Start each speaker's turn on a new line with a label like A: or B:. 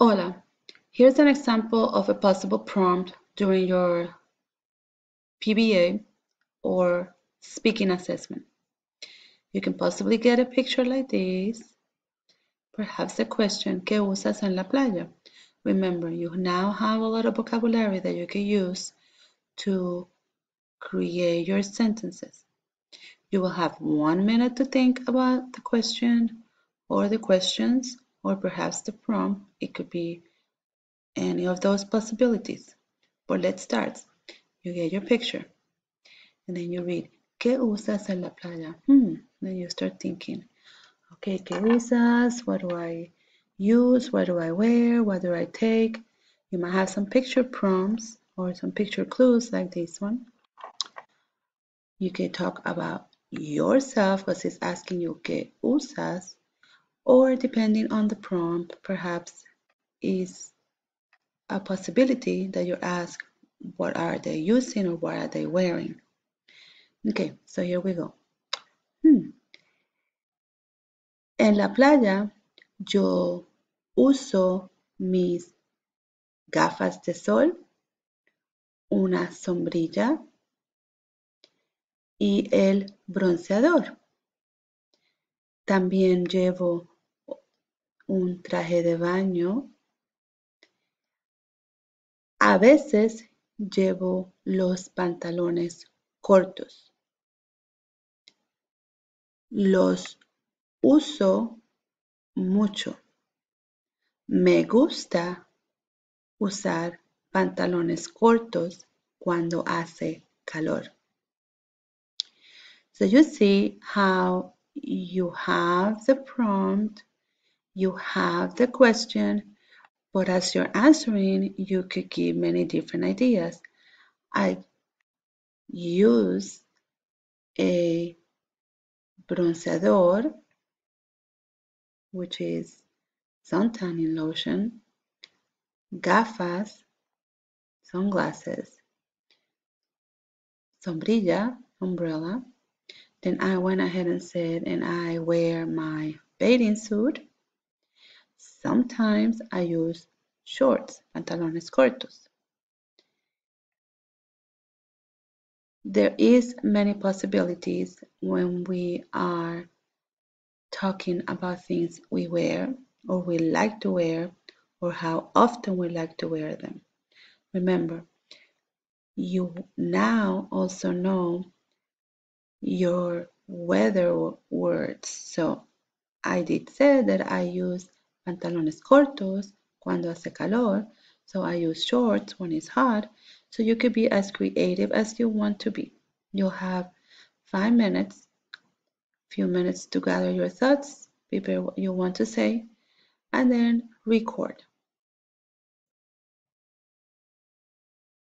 A: Hola, here's an example of a possible prompt during your PBA or speaking assessment. You can possibly get a picture like this. Perhaps the question, ¿qué usas en la playa? Remember, you now have a lot of vocabulary that you can use to create your sentences. You will have 1 minute to think about the question or the questions or perhaps the prompt. It could be any of those possibilities. But let's start. You get your picture and then you read, ¿qué usas en la playa? Then you start thinking, okay, ¿qué usas? What do I use? What do I wear? What do I take? You might have some picture prompts or some picture clues like this one. You can talk about yourself because it's asking you ¿qué usas? Or depending on the prompt, perhaps is a possibility that you ask what are they using or what are they wearing. Okay, so here we go. En la playa yo uso mis gafas de sol, una sombrilla y el bronceador. También llevo un traje de baño. A veces llevo los pantalones cortos. Los uso mucho. Me gusta usar pantalones cortos cuando hace calor. So you see how you have the prompt, you have the question, but as you're answering, you could give many different ideas. I use a bronceador, which is sun tanning lotion, gafas, sunglasses, sombrilla, umbrella. Then I went ahead and said, and I wear my bathing suit. Sometimes I use shorts, pantalones cortos. There is many possibilities when we are talking about things we wear or we like to wear or how often we like to wear them. Remember, you now also know your weather words. So I did say that I use pantalones cortos cuando hace calor. So I use shorts when it's hot. So you could be as creative as you want to be. You'll have 5 minutes, few minutes to gather your thoughts, prepare what you want to say, and then record.